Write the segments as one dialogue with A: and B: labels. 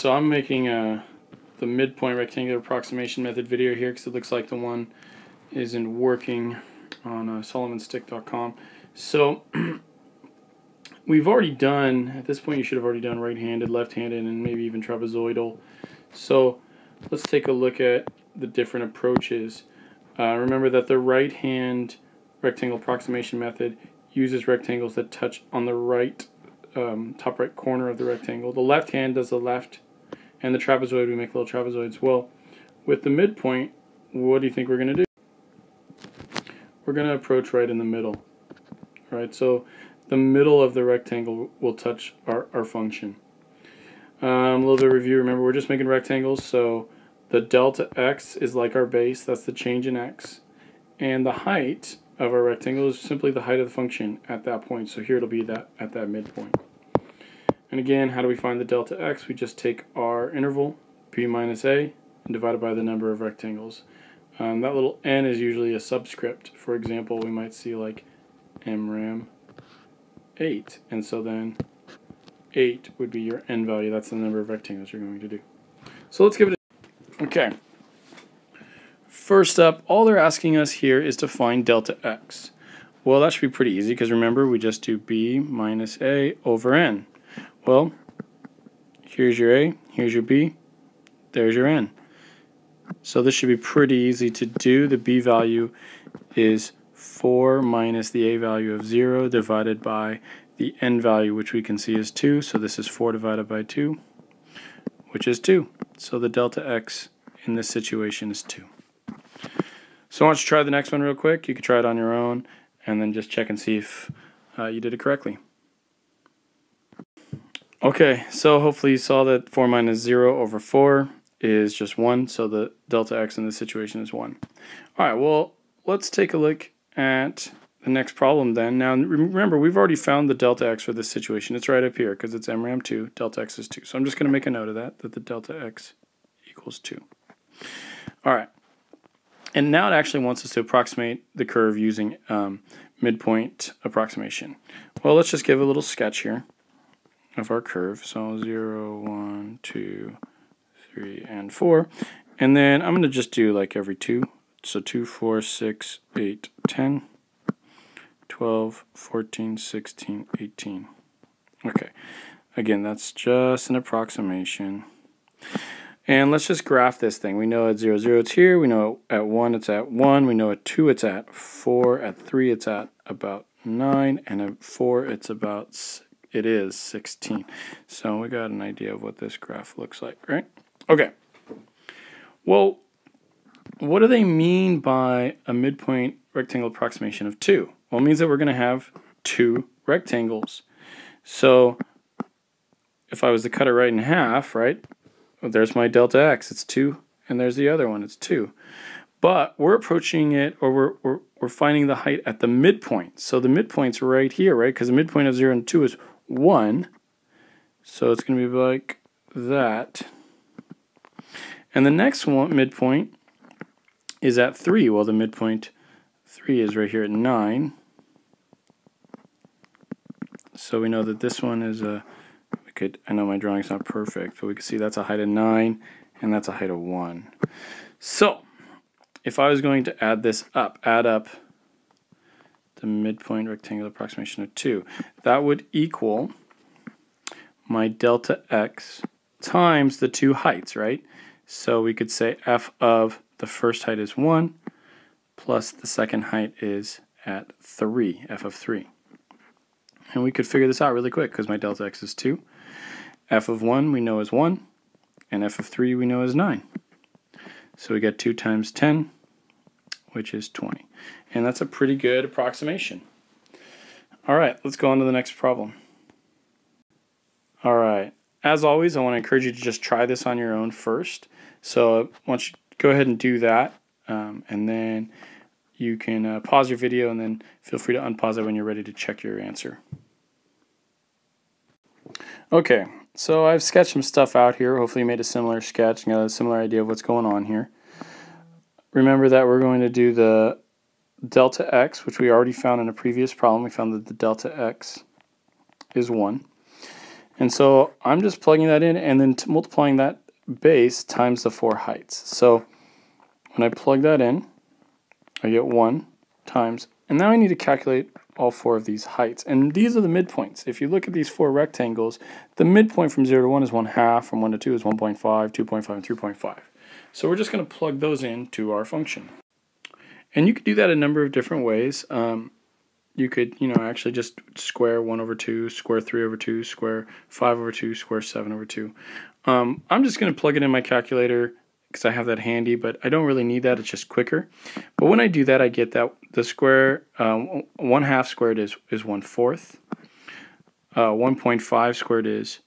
A: so I'm making the midpoint rectangular approximation method video here because it looks like the one isn't working on SolomonStick.com. So we've already done, at this point you should have already done right-handed, left-handed, and maybe even trapezoidal. So let's take a look at the different approaches. Remember that the right-hand rectangle approximation method uses rectangles that touch on the right top right corner of the rectangle. The left hand does the left, and the trapezoid, we make little trapezoids. Well, with the midpoint, what do you think we're going to do? We're going to approach right in the middle. Right, so the middle of the rectangle will touch our function. A little bit of review. Remember, we're just making rectangles, so the delta x is like our base. That's the change in x. And the height of our rectangle is simply the height of the function at that point. So here it'll be that at that midpoint. And again, how do we find the delta x? We just take our interval, b minus a, and divide it by the number of rectangles. That little n is usually a subscript. For example, we might see like MRAM 8. And so then 8 would be your n value. That's the number of rectangles you're going to do. So let's give it a... Okay. First up, all they're asking us here is to find delta x. Well, that should be pretty easy because remember, we just do b minus a over n. Well, here's your a, here's your b, there's your n. So this should be pretty easy to do. The b value is 4 minus the a value of 0 divided by the n value, which we can see is 2. So this is 4 divided by 2, which is 2. So the delta x in this situation is 2. So I want you to try the next one real quick. You can try it on your own and then just check and see if you did it correctly. Okay, so hopefully you saw that 4 minus 0 over 4 is just 1, so the delta x in this situation is 1. Alright, well, let's take a look at the next problem then. Now remember, we've already found the delta x for this situation. It's right up here because it's MRAM 2, delta x is 2. So I'm just going to make a note of that the delta x equals 2. Alright, and now it actually wants us to approximate the curve using midpoint approximation. Well, let's just give a little sketch here of our curve. So 0, 1, 2, 3, and 4. And then I'm going to just do like every 2. So 2, 4, 6, 8, 10, 12, 14, 16, 18. Okay. Again, that's just an approximation. And let's just graph this thing. We know at 0, 0 it's here. We know at 1 it's at 1. We know at 2 it's at 4. At 3 it's at about 9. And at 4 it's about 16. So we got an idea of what this graph looks like, right? Okay. Well, what do they mean by a midpoint rectangle approximation of 2? Well, it means that we're going to have 2 rectangles. So if I was to cut it right in half, right? Well, there's my delta x, it's 2, and there's the other one, it's 2. But we're approaching it, or we're finding the height at the midpoint. So the midpoint's right here, right? Because the midpoint of 0 and 2 is 1. So it's going to be like that. And the next one, midpoint, is at 3. Well, the midpoint 3 is right here at 9. So we know that this one is a, I know my drawing's not perfect, but we can see that's a height of 9, and that's a height of 1. So if I was going to add this up, add up the midpoint rectangular approximation of 2, that would equal my delta x times the 2 heights, right? So we could say f of the first height is 1 plus the second height is at 3, f of 3. And we could figure this out really quick because my delta x is 2. F of 1 we know is 1, and f of 3 we know is 9. So we get 2 times 10, which is 20. And that's a pretty good approximation. All right, let's go on to the next problem. All right, as always, I want to encourage you to just try this on your own first. So I want you to go ahead and do that, and then you can pause your video and then feel free to unpause it when you're ready to check your answer. Okay, so I've sketched some stuff out here. Hopefully you made a similar sketch and got a similar idea of what's going on here. Remember that we're going to do the delta x, which we already found in a previous problem. We found that the delta x is 1. And so I'm just plugging that in and then multiplying that base times the 4 heights. So when I plug that in, I get 1 times, and now I need to calculate all 4 of these heights. And these are the midpoints. If you look at these 4 rectangles, the midpoint from 0 to 1 is 1/2, from 1 to 2 is 1.5, 2.5, and 3.5. So we're just going to plug those into our function. And you could do that a number of different ways. You could, actually just square 1 over 2, square 3 over 2, square 5 over 2, square 7 over 2. I'm just going to plug it in my calculator because I have that handy, but I don't really need that. It's just quicker. But when I do that, I get that the square, 1/2 squared is 1/4. 1.5 squared is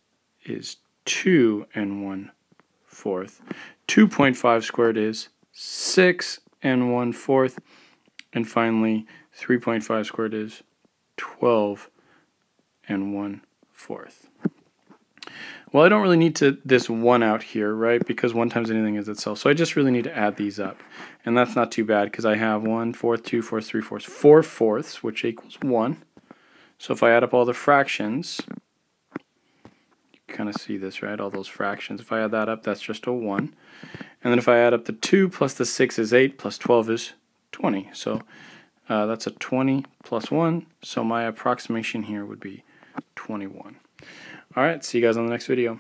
A: 2 and 1/4. 2.5 squared is 6 and 1/4. And finally, 3.5 squared is 12 and 1/4. Well, I don't really need this 1 out here, right? Because 1 times anything is itself. So I just really need to add these up. And that's not too bad because I have 1/4, 2/4, 3/4, 4/4, which equals 1. So if I add up all the fractions, you kind of see this, right? All those fractions. If I add that up, that's just a 1. And then if I add up the 2 plus the 6 is 8 plus 12 is 20. So that's a 20 plus 1. So my approximation here would be 21. All right, see you guys on the next video.